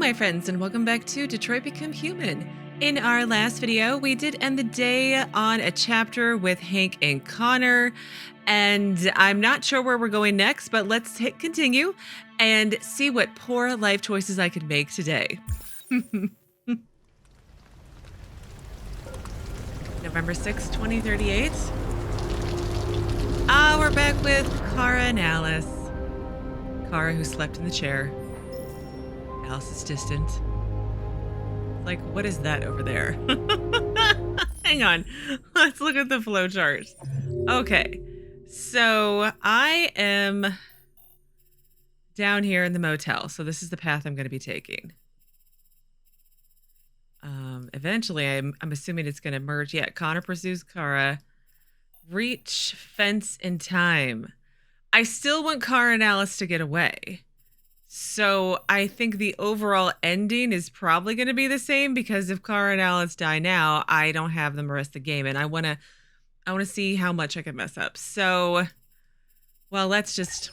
my friends, and welcome back to Detroit Become Human. In our last video, we did end the day on a chapter with Hank and Connor, and I'm not sure where we're going next, but let's hit continue and see what poor life choices I can make today. November 6, 2038. We're back with Kara and Alice. Kara, who slept in the chair. Alice is distant. Like, what is that over there? Hang on. Let's look at the flow chart. Okay. So I am down here in the motel. So this is the path I'm going to be taking. Eventually, I'm assuming it's going to merge. Yeah, Connor pursues Kara. Reach fence in time. I still want Kara and Alice to get away. So I think the overall ending is probably going to be the same, because if Kara and Alice die now, I don't have them the rest of the game, and I want to see how much I can mess up. So, well, let's just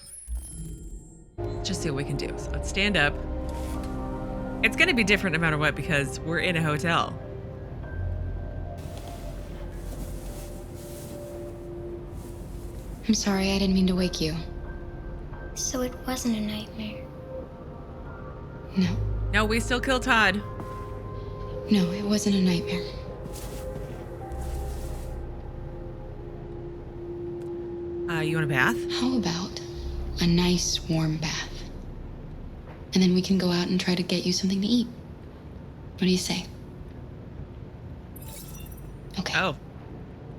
see what we can do. So let's stand up. It's going to be different no matter what, because we're in a hotel. I'm sorry, I didn't mean to wake you. So it wasn't a nightmare. No. No, we still kill Todd. No, it wasn't a nightmare. You want a bath? How about a nice warm bath? And then we can go out and try to get you something to eat. What do you say? Okay. Oh.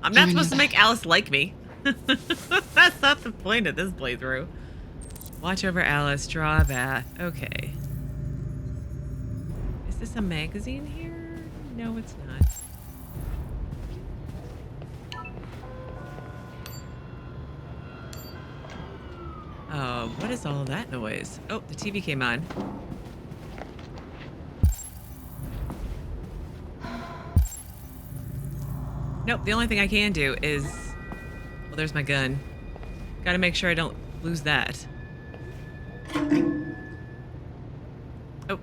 I'm not supposed to make Alice like me. That's not the point of this playthrough. Watch over Alice, draw a bath. Okay. Is this a magazine here? No, it's not. What is all that noise? Oh, the TV came on. Nope, the only thing I can do is... Well, there's my gun. Gotta make sure I don't lose that. Oh.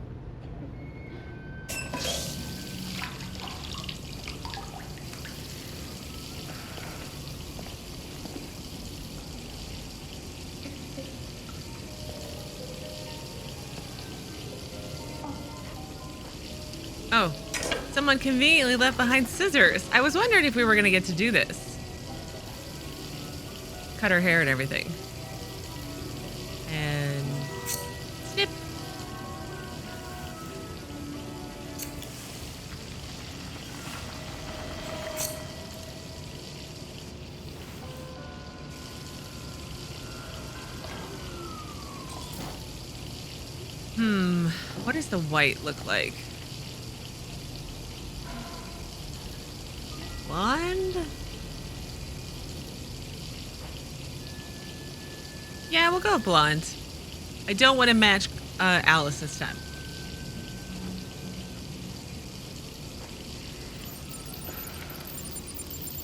Oh, someone conveniently left behind scissors. I was wondering if we were gonna get to do this. Cut her hair and everything. And snip. What does the white look like? Blonde? Yeah, we'll go blonde. I don't want to match Alice this time.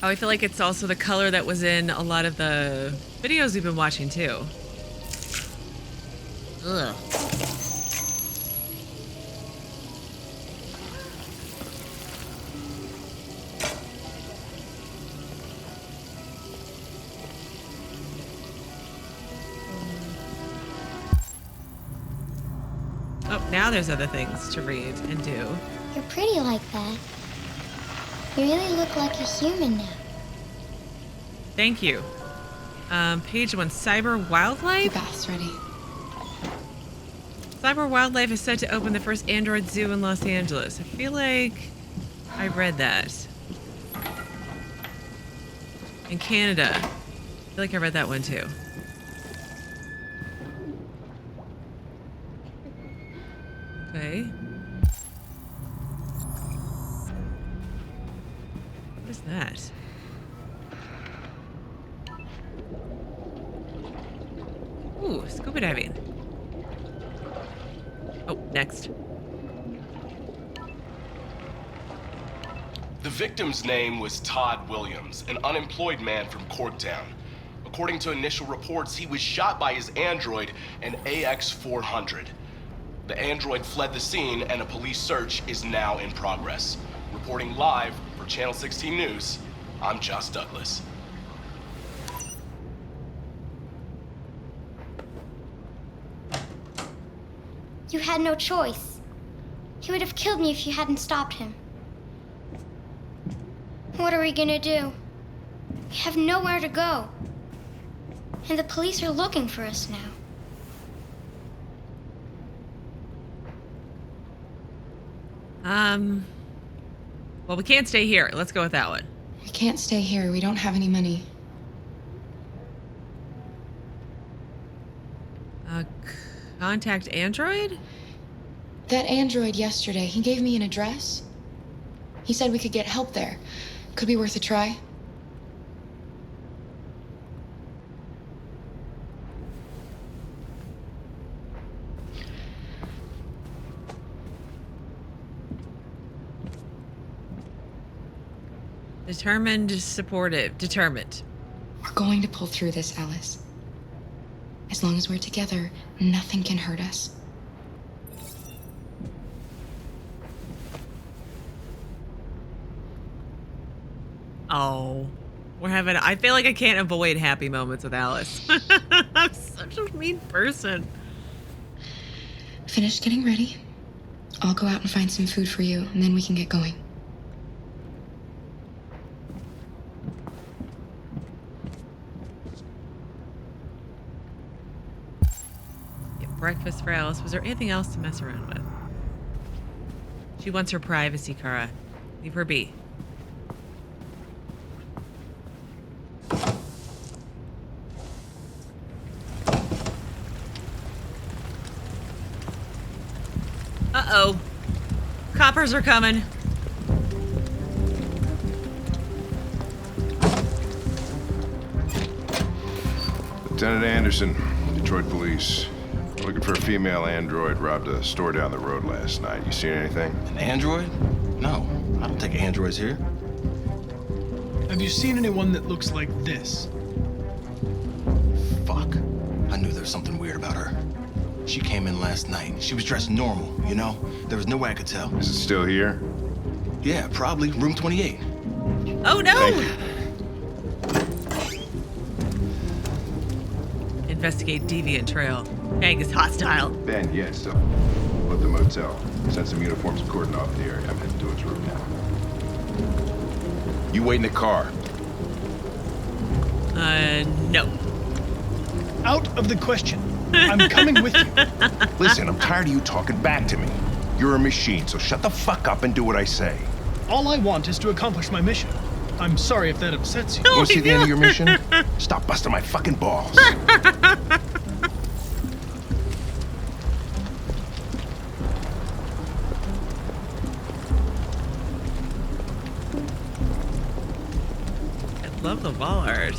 Oh, I feel like it's also the color that was in a lot of the videos we've been watching too. Ugh. Now there's other things to read and do. You're pretty like that. You really look like a human now. Thank you. Page 1, Cyber Wildlife? Your bath's ready. Cyber Wildlife is set to open the first Android zoo in Los Angeles. I feel like I read that. In Canada. I feel like I read that one too. Okay. What is that? Ooh, scuba diving. Oh, next. The victim's name was Todd Williams, an unemployed man from Corktown. According to initial reports, he was shot by his android, an AX-400. The android fled the scene and a police search is now in progress. Reporting live for Channel 16 News, I'm Josh Douglas. You had no choice. He would have killed me if you hadn't stopped him. What are we gonna do? We have nowhere to go. And the police are looking for us now. Well, we can't stay here. Let's go with that one. We can't stay here. We don't have any money. Contact Android? That android yesterday, he gave me an address. He said we could get help there. Could be worth a try. Determined, supportive. Determined. We're going to pull through this, Alice. As long as we're together, nothing can hurt us. Oh, we're having. I feel like I can't avoid happy moments with Alice. I'm such a mean person. Finished getting ready. I'll go out and find some food for you, and then we can get going. Get breakfast for Alice. Was there anything else to mess around with? She wants her privacy, Kara. Leave her be. Uh-oh. Coppers are coming. Lieutenant Anderson, Detroit Police. Looking for a female android robbed a store down the road last night. You seen anything? An android? No, I don't take androids here. Have you seen anyone that looks like this? Fuck. I knew there was something weird about her. She came in last night. She was dressed normal, you know? There was no way I could tell. Is it still here? Yeah, probably. Room 28. Oh, no! Thank you. Investigate deviant trail. Hank is hostile. Ben, yes. At the motel. Sent some uniforms and cordon off the area. I'm heading to its room now. You wait in the car. No. Out of the question. I'm coming with you. Listen, I'm tired of you talking back to me. You're a machine, so shut the fuck up and do what I say. All I want is to accomplish my mission. I'm sorry if that upsets you. You want to see the end of your mission? Stop busting my fucking balls. I love the wall art.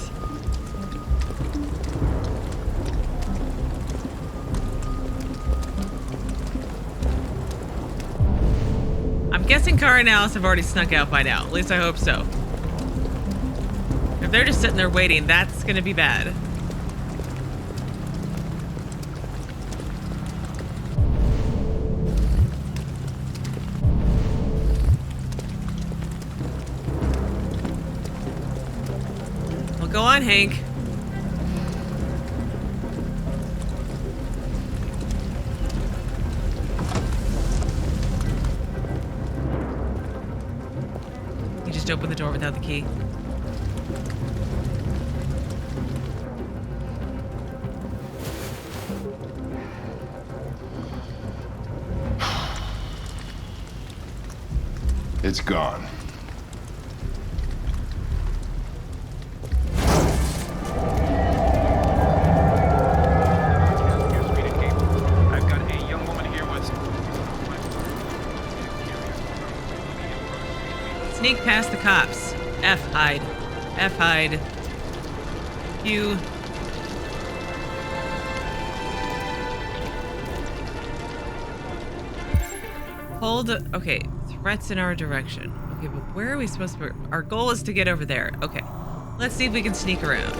I'm guessing Kara and Alice have already snuck out by now. At least I hope so. If they're just sitting there waiting, that's gonna be bad. Well, go on, Hank. You just open the door without the key. It's gone. I've got a young woman here with... Sneak past the cops. F hide. F hide. Q. Hold. Okay. Threats in our direction. Okay, but where are we supposed to be? Our goal is to get over there. Okay. Let's see if we can sneak around.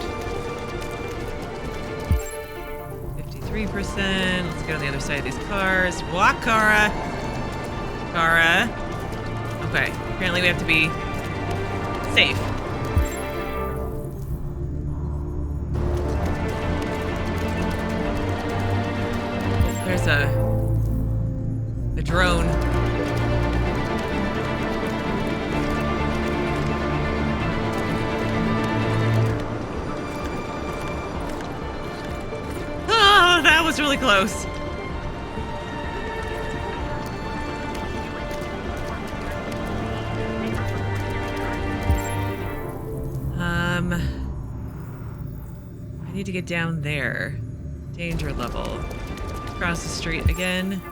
50. 3%. Let's get on the other side of these cars. Walk, Kara. Kara. Okay. Apparently we have to be safe. Oh, there's a drone. Oh, that was really close. I need to get down there. Danger level. Across the street again.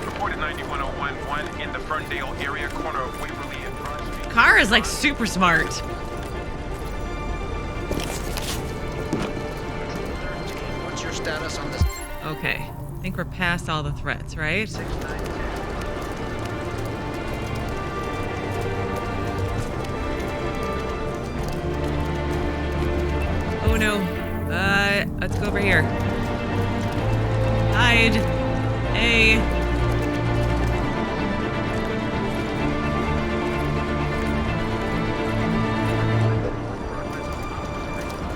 Reported 91011 in the Ferndale area, corner of Waverly and Broad Street. Car is like super smart. What's your status on this? Okay. I think we're past all the threats, right? Oh no. Let's go over here. Hide. Hey.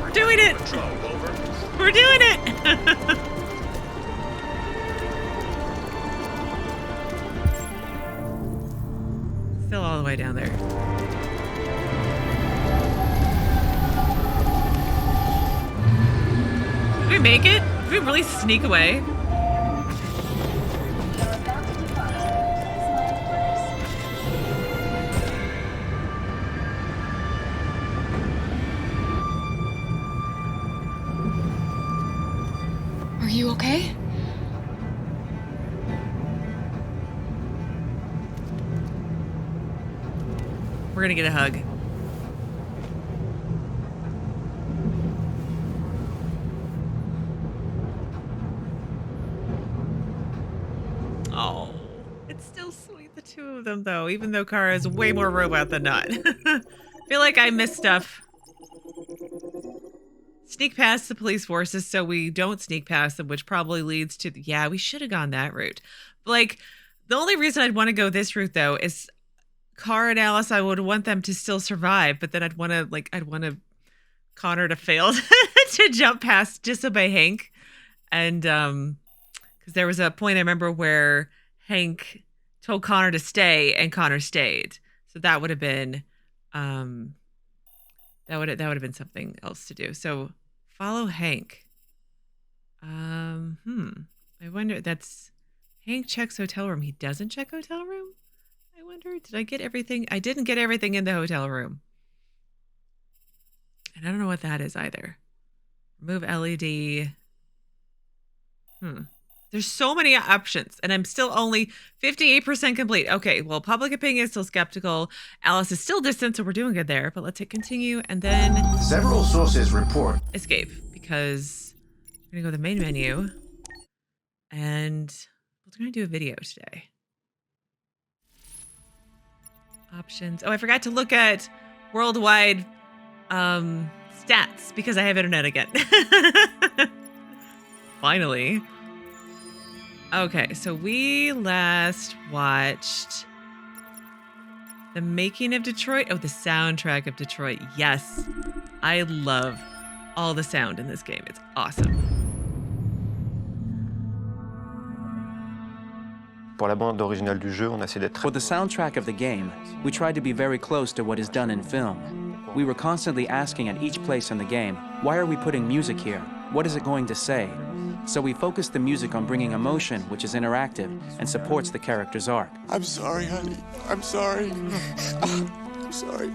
We're doing it. We're doing it. Still all the way down there. Did we make it? Did we really sneak away? Are you okay? We're gonna get a hug. Oh, it's still sweet, the two of them, though, even though Kara is way more robot than not. I feel like I missed stuff. Sneak past the police forces so we don't sneak past them, which probably leads to, yeah, we should have gone that route. But, like, the only reason I'd want to go this route, though, is Kara and Alice, I would want them to still survive, but then I'd want to Connor to fail to jump past, disobey Hank. And, because there was a point I remember where Hank told Connor to stay and Connor stayed. So that would have been, that would have been something else to do. So follow Hank. I wonder, that's Hank checks hotel room. He doesn't check hotel room? I wonder, did I get everything? I didn't get everything in the hotel room. And I don't know what that is either. Remove LED. There's so many options, and I'm still only 58% complete. Okay, well, public opinion is still skeptical. Alice is still distant, so we're doing good there. But let's hit continue, and then Several sources report. escape, because we're gonna go to the main menu, and we're gonna do a video today. Options. Oh, I forgot to look at worldwide stats because I have internet again. Finally. Okay, so we last watched The Making of Detroit. Oh, the soundtrack of Detroit. Yes. I love all the sound in this game. It's awesome. For the soundtrack of the game, we tried to be very close to what is done in film. We were constantly asking at each place in the game, why are we putting music here? What is it going to say? So we focused the music on bringing emotion, which is interactive and supports the character's arc. I'm sorry, honey. I'm sorry. I'm sorry.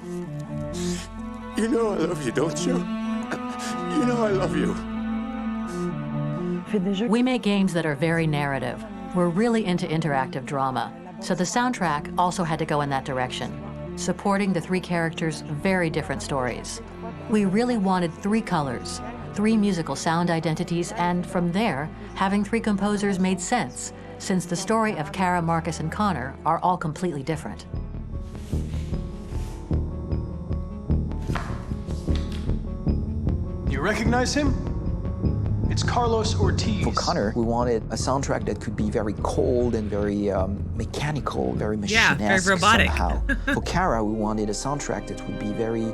You know I love you, don't you? You know I love you. We make games that are very narrative. We're really into interactive drama. So the soundtrack also had to go in that direction, supporting the three characters' very different stories. We really wanted three colors, 3 musical sound identities, and from there, having 3 composers made sense, since the story of Kara, Markus, and Connor are all completely different. You recognize him? It's Carlos Ortiz. For Connor, we wanted a soundtrack that could be very cold and very mechanical, very machinesque very robotic. somehow. For Kara, we wanted a soundtrack that would be very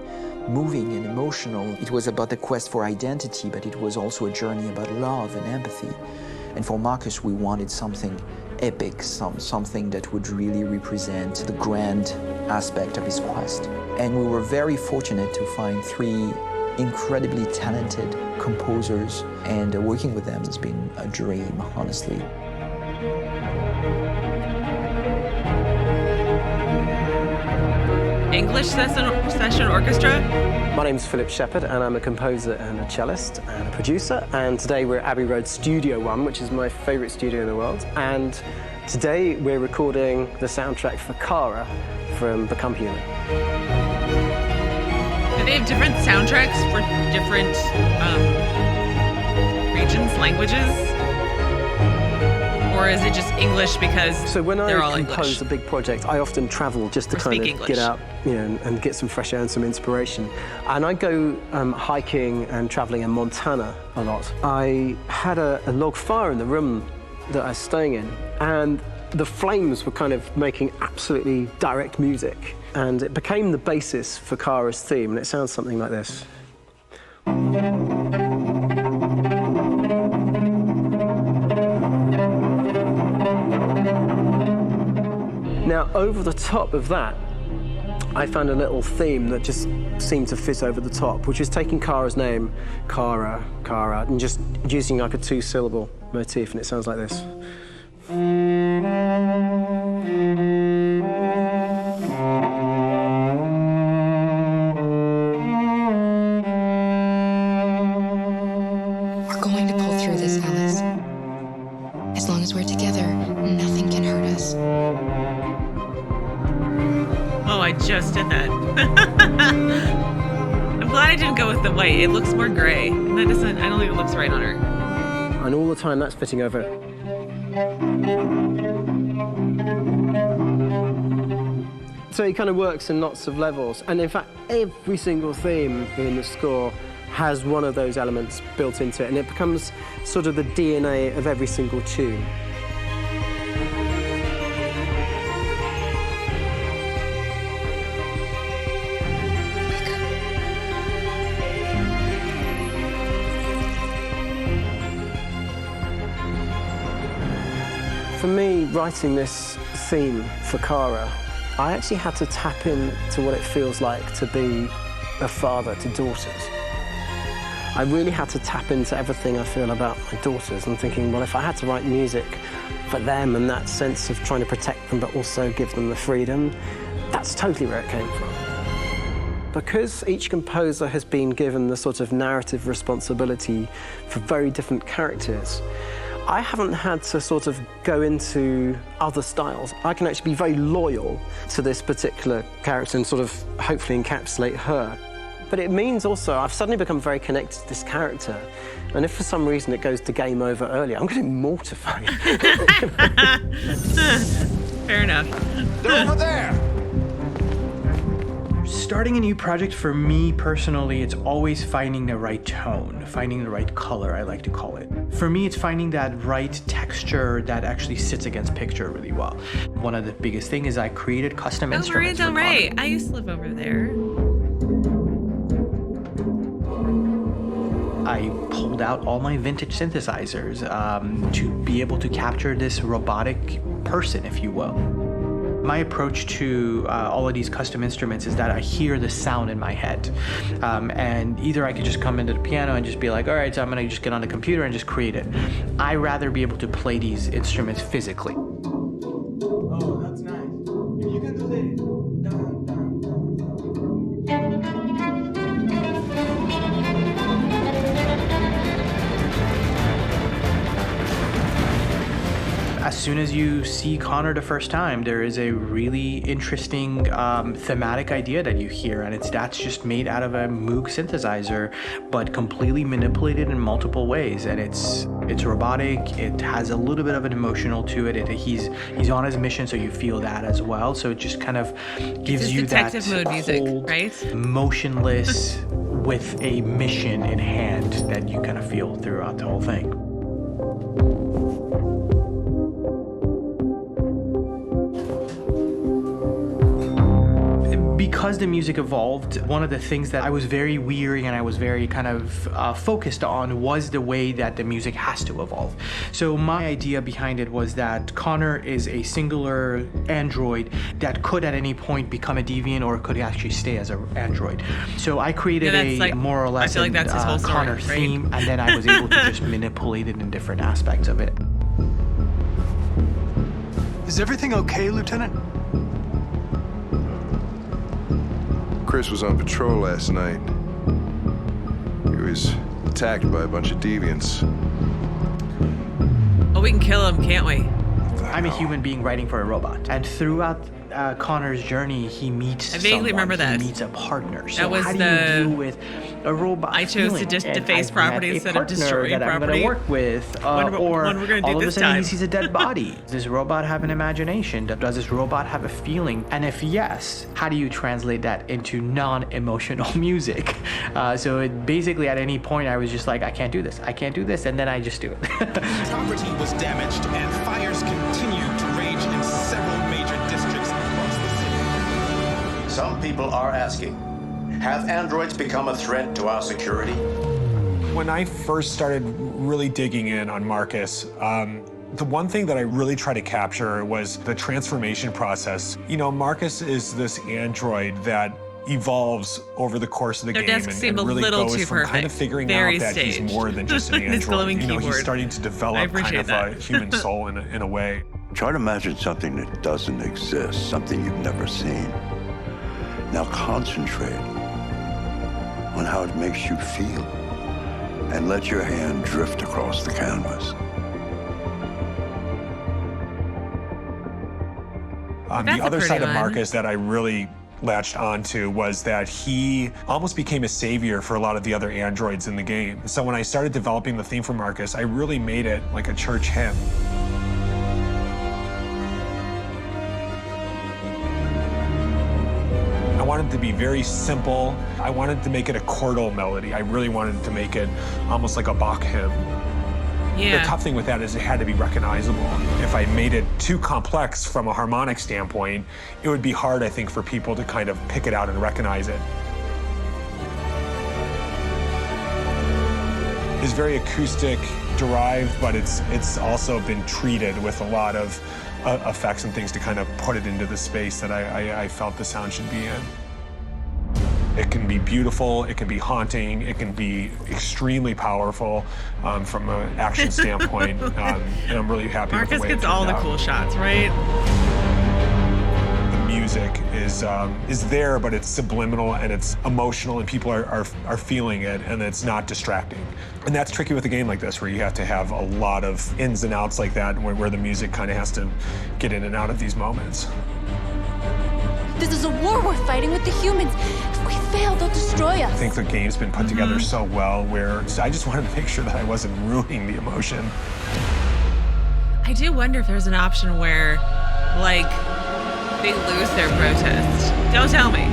moving and emotional. It was about the quest for identity, but it was also a journey about love and empathy. And for Markus, we wanted something epic, something that would really represent the grand aspect of his quest. And we were very fortunate to find 3 incredibly talented composers, and working with them has been a dream, honestly. English session orchestra? My name's Philip Shepherd, and I'm a composer and a cellist and a producer. And today we're at Abbey Road Studio 1, which is my favourite studio in the world. And today we're recording the soundtrack for Kara from Become Human. Do they have different soundtracks for different regions, languages? Or is it just English because so when they're all I compose English? a big project, I often travel just to kind of English. get out, and get some fresh air and some inspiration. And I go hiking and traveling in Montana a lot. I had a log fire in the room that I was staying in, and the flames were kind of making absolutely direct music. And it became the basis for Kara's theme, and it sounds something like this. Now, over the top of that, I found a little theme that just seemed to fit over the top, which is taking Kara's name, Kara, and just using like a 2-syllable motif, and it sounds like this. We're going to pull through this, Alice. As long as we're together, nothing can hurt us. Oh, I just did that. I'm glad I didn't go with the white. It looks more gray. And that doesn't, I don't think it looks right on her. And all the time that's fitting over. So it kind of works in lots of levels. And in fact, every single theme in the score has one of those elements built into it, and it becomes sort of the DNA of every single tune. For me, writing this theme for Kara, I actually had to tap into what it feels like to be a father to daughters. I really had to tap into everything I feel about my daughters and thinking, well, if I had to write music for them and that sense of trying to protect them but also give them the freedom, that's totally where it came from. Because each composer has been given the sort of narrative responsibility for very different characters, I haven't had to sort of go into other styles. I can actually be very loyal to this particular character and sort of hopefully encapsulate her. But it means also I've suddenly become very connected to this character. And if for some reason it goes to game over early, I'm going to be mortified. Fair enough. They're over there! Starting a new project for me personally, it's always finding the right tone, finding the right color, I like to call it. For me, it's finding that right texture that actually sits against picture really well. One of the biggest things is I created custom instruments. Marine Del Rey. I used to live over there. I pulled out all my vintage synthesizers to be able to capture this robotic person, if you will. My approach to all of these custom instruments is that I hear the sound in my head. And either I could just come into the piano and just be like, all right, so I'm gonna just get on the computer and just create it. I rather be able to play these instruments physically. Oh, that's nice. If you can do the dun, dun, dun. As soon as you see Connor the first time, there is a really interesting thematic idea that you hear, and that's just made out of a Moog synthesizer, but completely manipulated in multiple ways. And it's robotic. It has a little bit of an emotional to it. He's on his mission, so you feel that as well. So it just kind of gives you that mode music, cold, right? motionless with a mission in hand that you kind of feel throughout the whole thing. Because the music evolved, one of the things that I was very weary and I was very kind of focused on was the way that the music has to evolve. So my idea behind it was that Connor is a singular android that could at any point become a deviant or could actually stay as an android. So I created more or less a Connor theme, and then I was able to just manipulate it in different aspects of it. Is everything okay, Lieutenant? Chris was on patrol last night. He was attacked by a bunch of deviants. Oh, we can kill him, can't we? I'm a human being writing for a robot. And throughout Connor's journey, he meets I vaguely remember that. He meets a partner. So that was how do you deal with a robot? I chose to just deface property instead of destroying that property. I'm going to work with, or when we're gonna do all of a this sudden time. he sees a dead body. Does this robot have an imagination? Does this robot have a feeling? And if yes, how do you translate that into non-emotional music? So it basically at any point I was just like, I can't do this, and then I just do it. Property was damaged and fires continued to rage in several major districts across the city. Some people are asking, have androids become a threat to our security? When I first started really digging in on Markus, the one thing that I really tried to capture was the transformation process. You know, Markus is this android that evolves over the course of the Their game desks seem and a really little goes too from kind of perfect. figuring Very out that staged. he's more than just an This android. glowing You know, he's keyboard. starting to I develop kind appreciate of that. a human soul in a way. Try to imagine something that doesn't exist, something you've never seen. Now concentrate on how it makes you feel and let your hand drift across the canvas. The other side of Markus that I really latched onto was that he almost became a savior for a lot of the other androids in the game. So when I started developing the theme for Markus, I really made it like a church hymn. I wanted it to be very simple. I wanted to make it a chordal melody. I really wanted to make it almost like a Bach hymn. Yeah. The tough thing with that is it had to be recognizable. If I made it too complex from a harmonic standpoint, it would be hard, I think, for people to kind of pick it out and recognize it. It's very acoustic derived, but it's also been treated with a lot of effects and things to kind of put it into the space that I felt the sound should be in. It can be beautiful, it can be haunting, it can be extremely powerful from an action standpoint, and I'm really happy with the Markus way gets it all turned the out. cool shots, right? The music is there, but it's subliminal and it's emotional, and people are feeling it, and it's not distracting. And that's tricky with a game like this, where you have to have a lot of ins and outs like that, where the music kind of has to get in and out of these moments. This is a war we're fighting with the humans. If we fail, they'll destroy us. I think the game's been put together so well, where I just wanted to make sure that I wasn't ruining the emotion. I do wonder if there's an option where, like, they lose their protest. Don't tell me.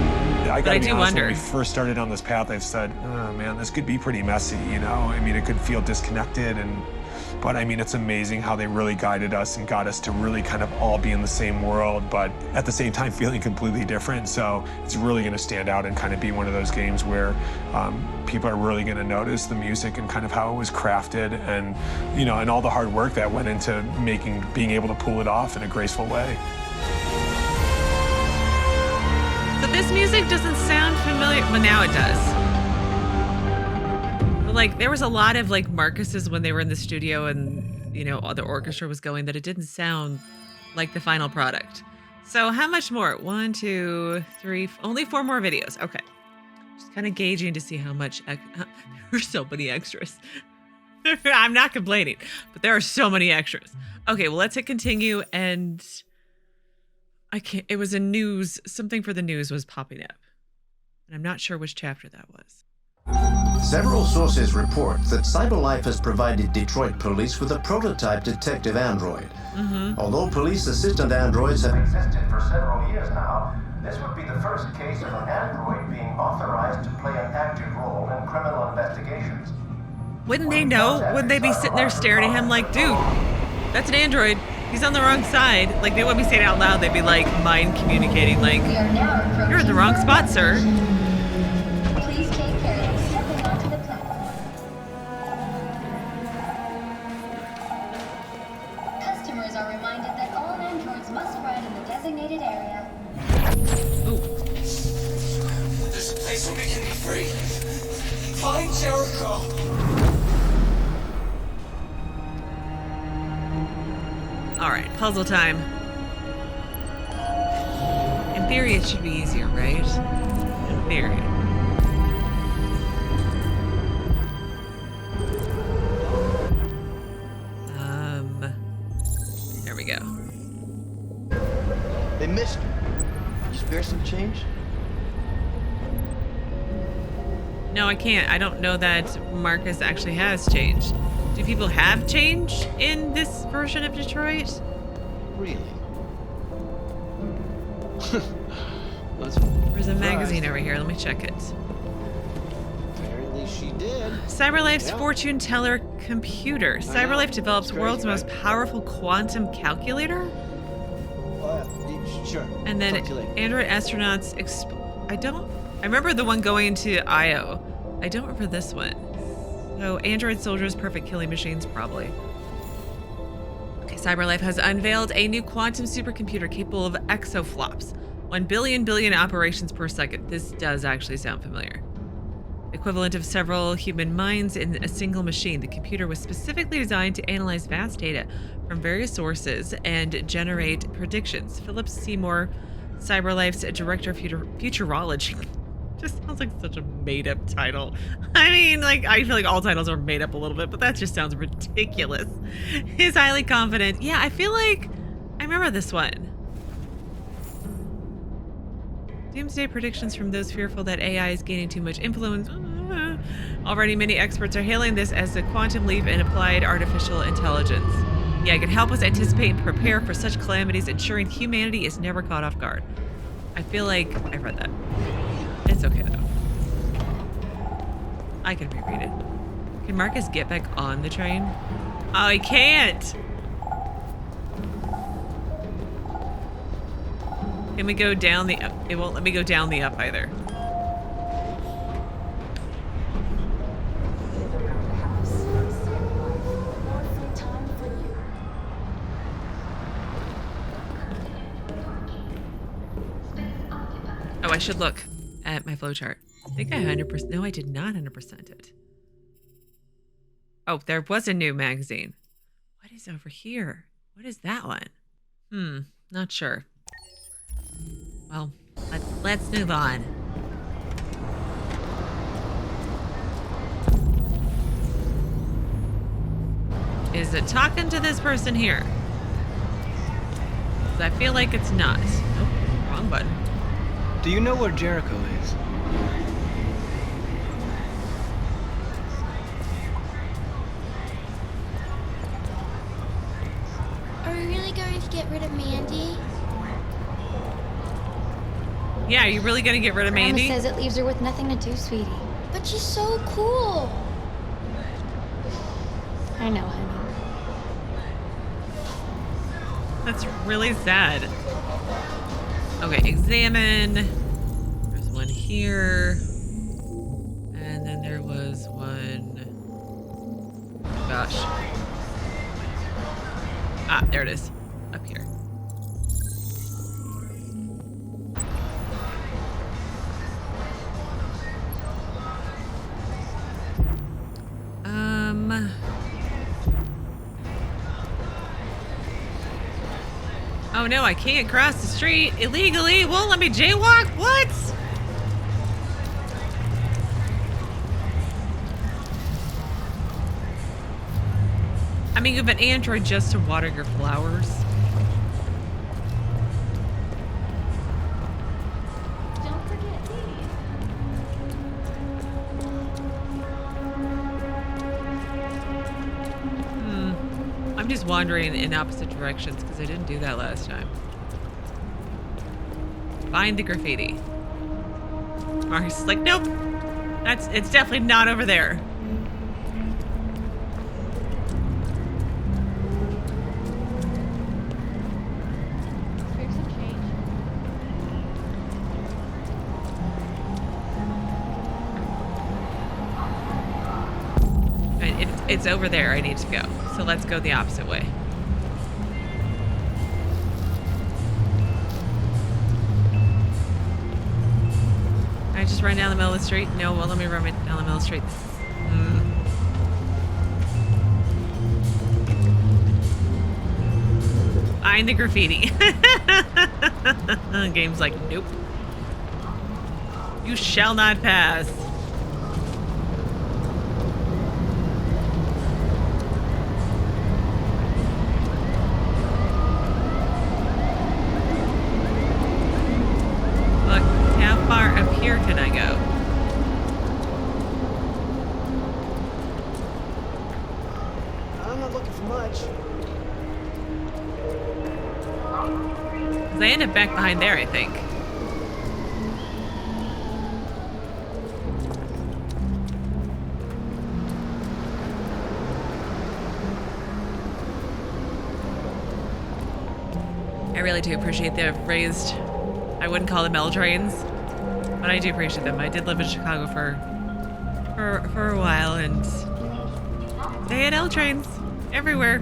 I But gotta I be do honest, wonder. when we first started on this path, I've said, oh man, this could be pretty messy, you know? I mean, it could feel disconnected, but I mean, it's amazing how they really guided us and got us to really kind of all be in the same world, but at the same time feeling completely different. So it's really gonna stand out and kind of be one of those games where people are really gonna notice the music and kind of how it was crafted, and, you know, and all the hard work that went into being able to pull it off in a graceful way. So this music doesn't sound familiar. Well, now it does. But like, there was a lot of like Marcus's when they were in the studio and, you know, the orchestra was going, that it didn't sound like the final product. So how much more? 1, 2, 3, only 4 more videos. Okay. Just kind of gauging to see how much. There were so many extras. I'm not complaining, but there are so many extras. Okay, well, let's hit continue, and I can't. It was a news. Something for the news was popping up, and I'm not sure which chapter that was. Several sources report that Cyberlife has provided Detroit police with a prototype detective android. Although police assistant androids have existed for several years now, this would be the first case of an android being authorized to play an active role in criminal investigations. Wouldn't they know? Wouldn't they be sitting there staring at him like, dude, that's an android. He's on the wrong side. Like, they wouldn't be saying it out loud. They'd be like mind communicating, like, you're in the wrong spot, sir. Please take care of stepping onto the platform. Customers are reminded that all androids must ride in the designated area. This place will be free. Find Jericho. All right, puzzle time. In theory, it should be easier, right? In theory. There we go. Hey, mister. You spare some change? No, I can't. I don't know that Markus actually has changed. Do people have change in this version of Detroit? Really? There's a magazine over here. Let me check it. Apparently she did. Cyberlife's Yeah. fortune teller computer. Cyberlife develops world's most powerful quantum calculator. Sure. And then Talk to you later. Android astronauts. I remember the one going to Io. I don't remember this one. So Android soldiers, perfect killing machines, probably. Okay, Cyberlife has unveiled a new quantum supercomputer capable of exaflops, 1 billion operations per second. This does actually sound familiar. Equivalent of several human minds in a single machine, the computer was specifically designed to analyze vast data from various sources and generate predictions. Philip Seymour, Cyberlife's director of futurology. Just sounds like such a made-up title. I mean, like, I feel like all titles are made up a little bit, but that just sounds ridiculous. Is highly confident. Yeah, I feel like I remember this one. Doomsday predictions from those fearful that AI is gaining too much influence. Already many experts are hailing this as a quantum leap in applied artificial intelligence. Yeah, it can help us anticipate and prepare for such calamities, ensuring humanity is never caught off guard. I feel like I've read that. It's okay though. I can reread it. Can Markus get back on the train? Oh, he can't. Can we go down the up? It won't let me go down the up either. Oh, I should look at my flowchart. I think I 100%. No, I did not 100% it. Oh, there was a new magazine. What is over here? What is that one? Not sure. Well, let's move on. Is it talking to this person here? 'Cause I feel like it's not. Nope, wrong button. Do you know where Jericho is? Are we really going to get rid of Mandy? Yeah, are you really gonna get rid of Grandma Mandy? says it leaves her with nothing to do, sweetie. But she's so cool. I know, honey. That's really sad. Okay, examine. There's one here. And then there was one. Gosh. Ah, there it is. Up here. Oh no, I can't cross the street illegally. Won't let me jaywalk? What? I mean, you have an android just to water your flowers. Don't forget these. I'm just wandering in opposite directions because I didn't do that last time. Find the graffiti. Markus is like, nope. It's definitely not over there. Here's some change. And it's over there I need to go. So let's go the opposite way. Can I just run down the middle of the street? No, well, let me run down the middle of the street. Find the graffiti. Game's like, nope. You shall not pass. Look, how far up here can I go? I'm not looking for much. Because I end up back behind there, I think. I really do appreciate the raised, I wouldn't call them L trains, but I do appreciate them. I did live in Chicago for a while, and they had L trains everywhere.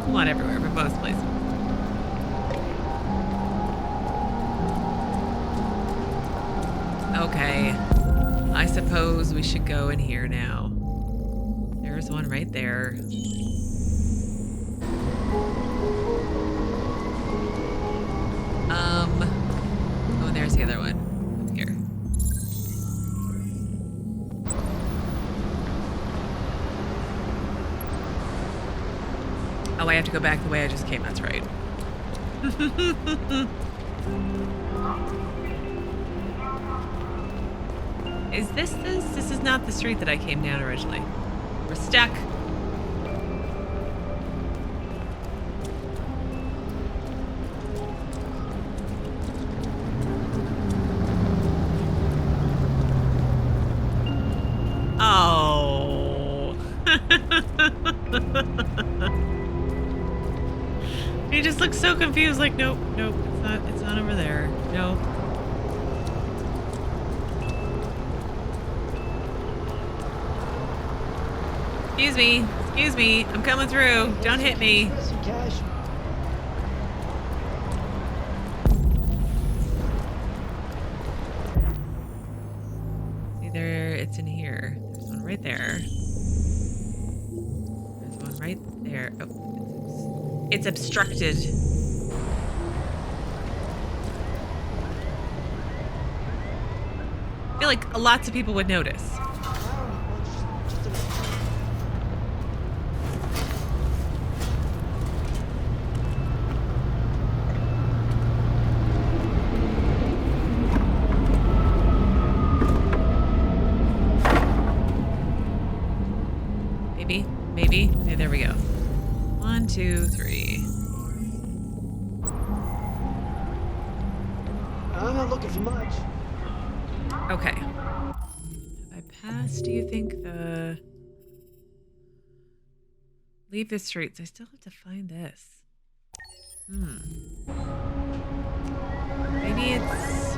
Well, not everywhere, but most places. Okay, I suppose we should go in here now. There's one right there. Oh, and there's the other one. Up here. Oh, I have to go back the way I just came. That's right. Is this? This is not the street that I came down originally. We're stuck. Oh. He just looks so confused, like, nope, nope, it's not over there. Nope. Excuse me, I'm coming through. Don't hit me. Some cash. Either it's in here. There's one right there. There's one right there. Oh, it's obstructed. I feel like lots of people would notice. Maybe. Okay, there we go. 1, 2, 3. I'm not looking for much. Okay. Have I passed, do you think, the... Leave the streets. I still have to find this. Maybe it's...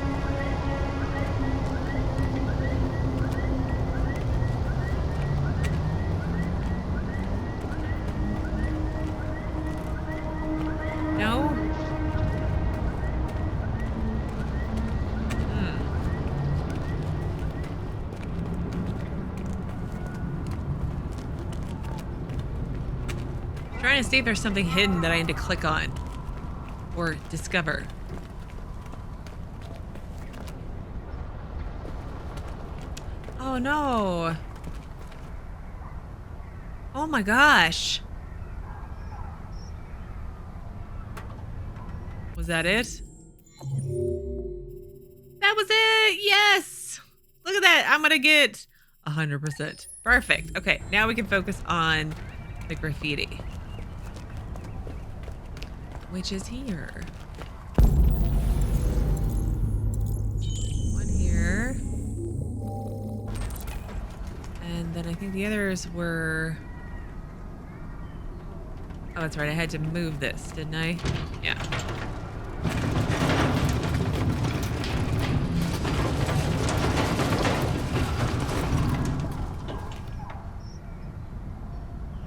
No? Trying to see if there's something hidden that I need to click on or discover. Oh no. Oh my gosh. Was that it? That was it! Yes! Look at that! I'm gonna get 100%. Perfect. Okay, now we can focus on the graffiti. Which is here. One here. And then I think the others were... Oh, that's right. I had to move this, didn't I? Yeah.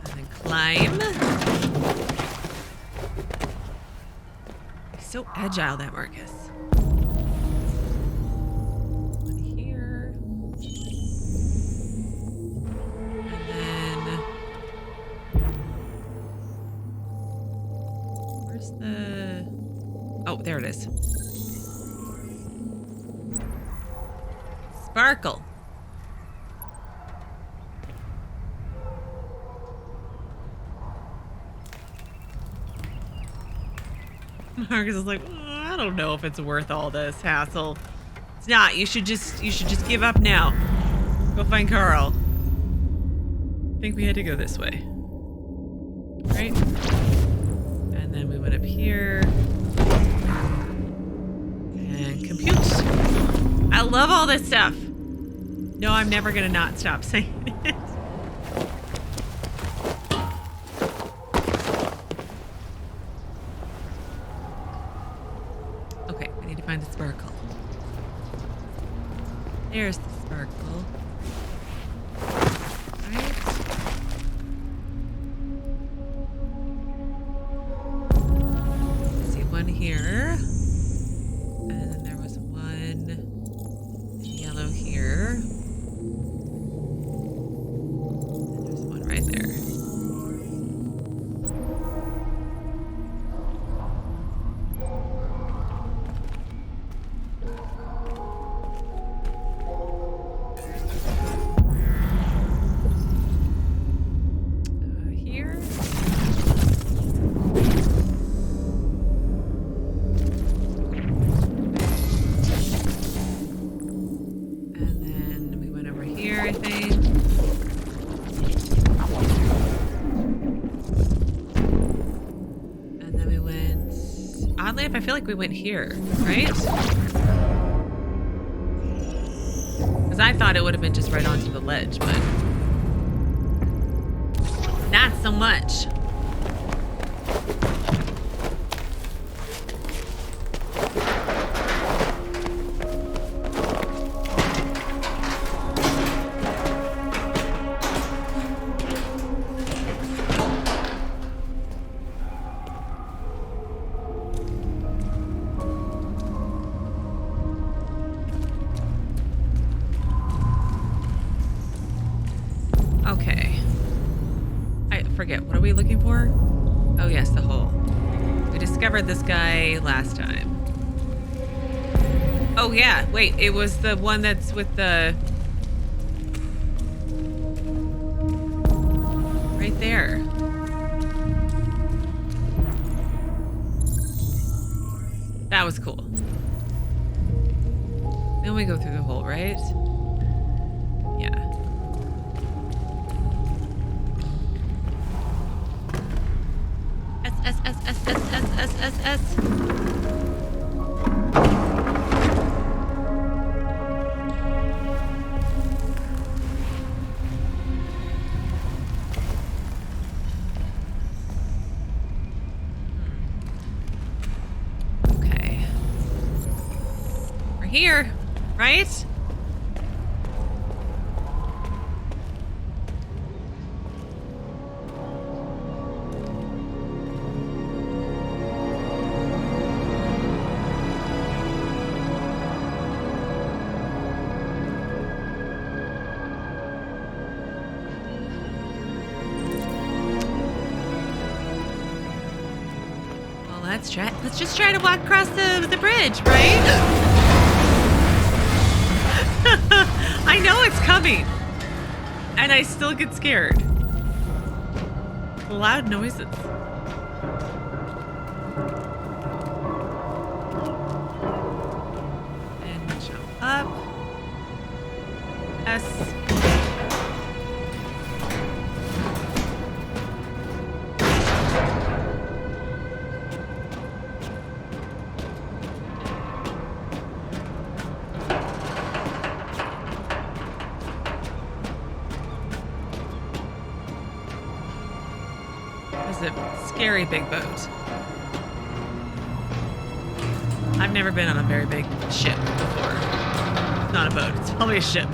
And then climb. He's so agile, that Marcus. One here. And then... Where's the... Oh, there it is. Sparkle. Marcus is like, I don't know if it's worth all this hassle. It's not. You should just give up now. Go find Carl. I think we had to go this way. Right? And then we went up here. And compute. I love all this stuff. No, I'm never gonna not stop saying it. Okay, I need to find the sparkle. There's the sparkle. Right. See one here. And then there was one yellow here. And there's one right there. Here. And then we went over here, I think. And then we went... Oddly enough, I feel like we went here, right? Because I thought it would have been just right onto the ledge, but... Not so much. Okay. I forget. What are we looking for? Oh, yes, the hole. We discovered this guy last time. Oh, yeah. Wait, it was the one that's with the... Right there. That was cool. Then we go through the hole, right? Yeah. S. Okay. We're here, right? Let's just try to walk across the bridge, right? I know it's coming. And I still get scared. Loud noises. S. It's a scary big boat. I've never been on a very big ship before. It's not a boat, it's probably a ship.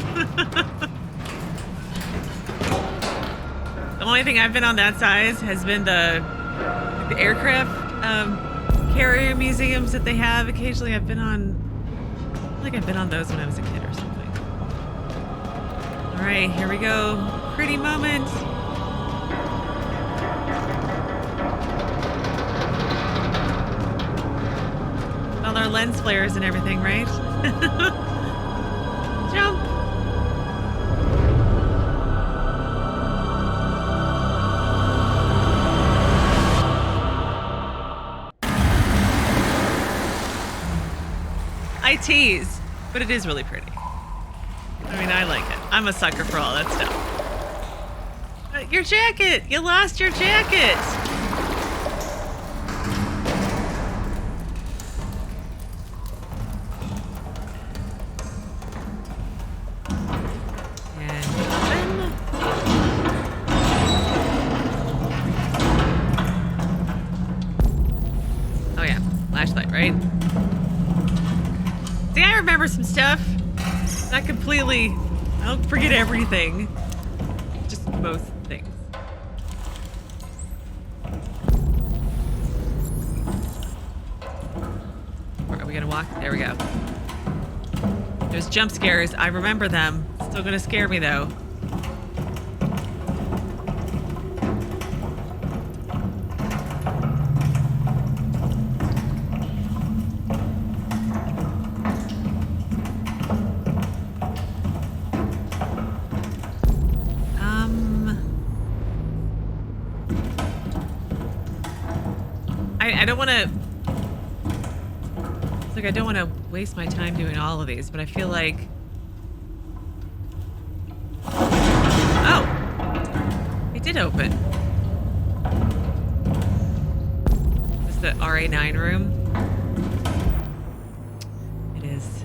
The only thing I've been on that size has been the aircraft carrier museums that they have. Occasionally I've been on, I feel like I've been on those when I was a kid or something. All right, here we go. Pretty moment. All our lens flares and everything, right? Jump. I tease, but it is really pretty. I mean, I like it. I'm a sucker for all that stuff. Your jacket! You lost your jacket! Right? See, I remember some stuff. Not completely. I don't forget everything. Just most things. Are we gonna walk? There we go. There's jump scares. I remember them. Still gonna scare me though. I don't want to. It's like I don't want to waste my time doing all of these, but I feel like. Oh, it did open. Is the RA9 room? It is.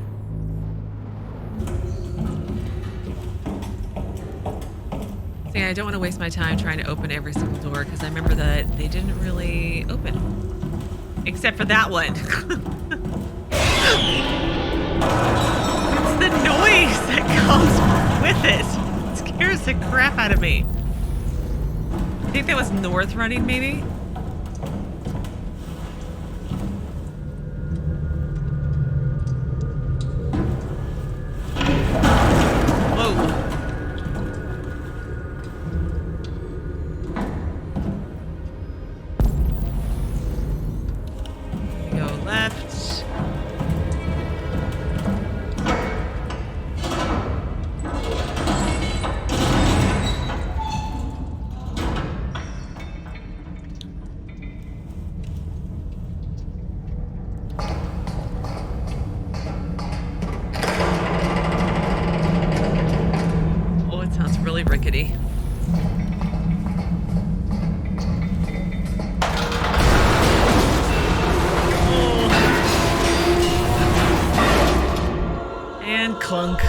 See, I don't want to waste my time trying to open every single door because I remember that they didn't really open. Except for that one. It's the noise that comes with it. It scares the crap out of me. I think that was North running, maybe? Rickety. And clunk.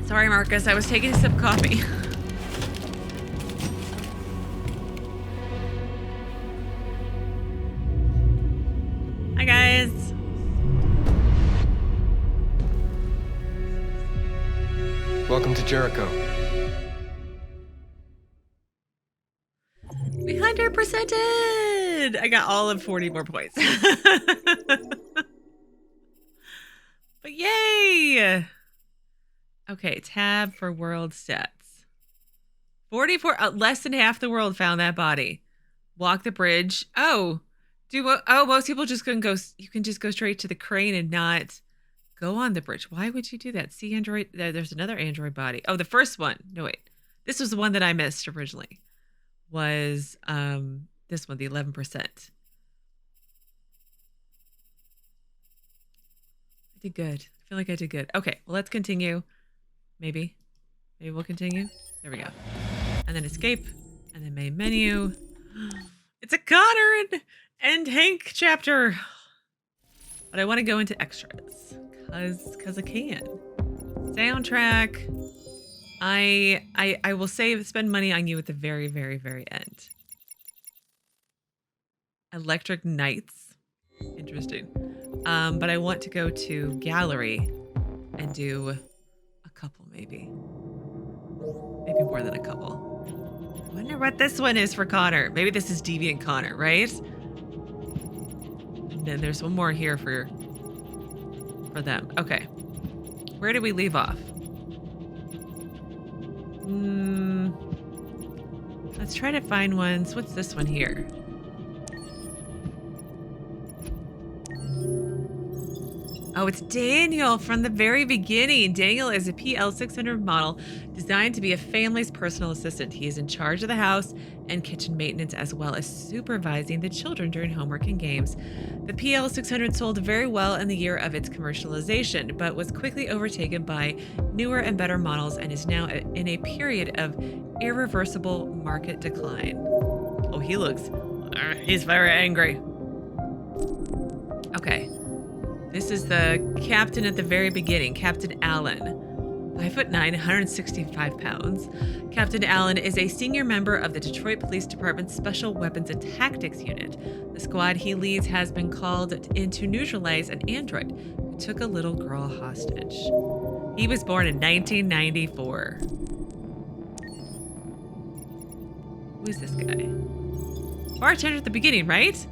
Sorry, Marcus. I was taking a sip of coffee. Hi, guys. Welcome to Jericho. We 100%ed! I got all of 40 more points. But yay! Okay, tab for world stats. 44, less than half the world found that body. Walk the bridge. Oh, most people just couldn't go. You can just go straight to the crane and not go on the bridge. Why would you do that? See android, there's another android body. Oh, the first one. No, wait. This was the one that I missed originally. Was this one, the 11%. I did good. I feel like I did good. Okay, well, let's continue. Maybe we'll continue. There we go. And then escape. And then main menu. It's a Connor and Hank chapter. But I want to go into extras. Cause I can. Soundtrack. I will spend money on you at the very, very, very end. Electric Nights. Interesting. But I want to go to gallery and do a couple, maybe more than a couple. I wonder what this one is for Connor. Maybe this is Deviant Connor, right? And then there's one more here for them. Okay. Where did we leave off? Let's try to find ones. What's this one here? Oh, it's Daniel from the very beginning. Daniel is a PL600 model designed to be a family's personal assistant. He is in charge of the house and kitchen maintenance, as well as supervising the children during homework and games. The PL600 sold very well in the year of its commercialization, but was quickly overtaken by newer and better models and is now in a period of irreversible market decline. Oh, he's very angry. Okay. This is the captain at the very beginning, Captain Allen. 5'9", 165 pounds. Captain Allen is a senior member of the Detroit Police Department's Special Weapons and Tactics Unit. The squad he leads has been called in to neutralize an android who took a little girl hostage. He was born in 1994. Who is this guy? Bartender at the beginning, right?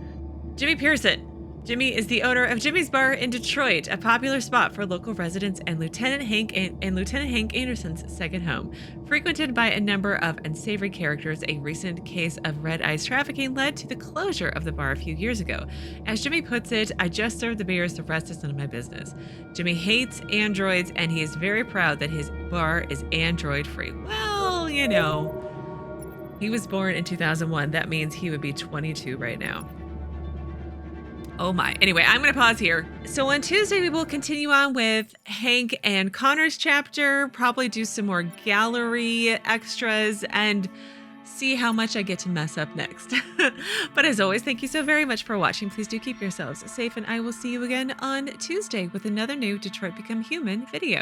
Jimmy Pearson. Jimmy is the owner of Jimmy's Bar in Detroit, a popular spot for local residents and Lieutenant Hank Anderson's second home. Frequented by a number of unsavory characters, a recent case of red ice trafficking led to the closure of the bar a few years ago. As Jimmy puts it, I just serve the beers, the rest is none of my business. Jimmy hates androids, and he is very proud that his bar is android-free. Well, you know, he was born in 2001. That means he would be 22 right now. Oh my. Anyway, I'm going to pause here. So on Tuesday, we will continue on with Hank and Connor's chapter, probably do some more gallery extras and see how much I get to mess up next. But as always, thank you so very much for watching. Please do keep yourselves safe, and I will see you again on Tuesday with another new Detroit Become Human video.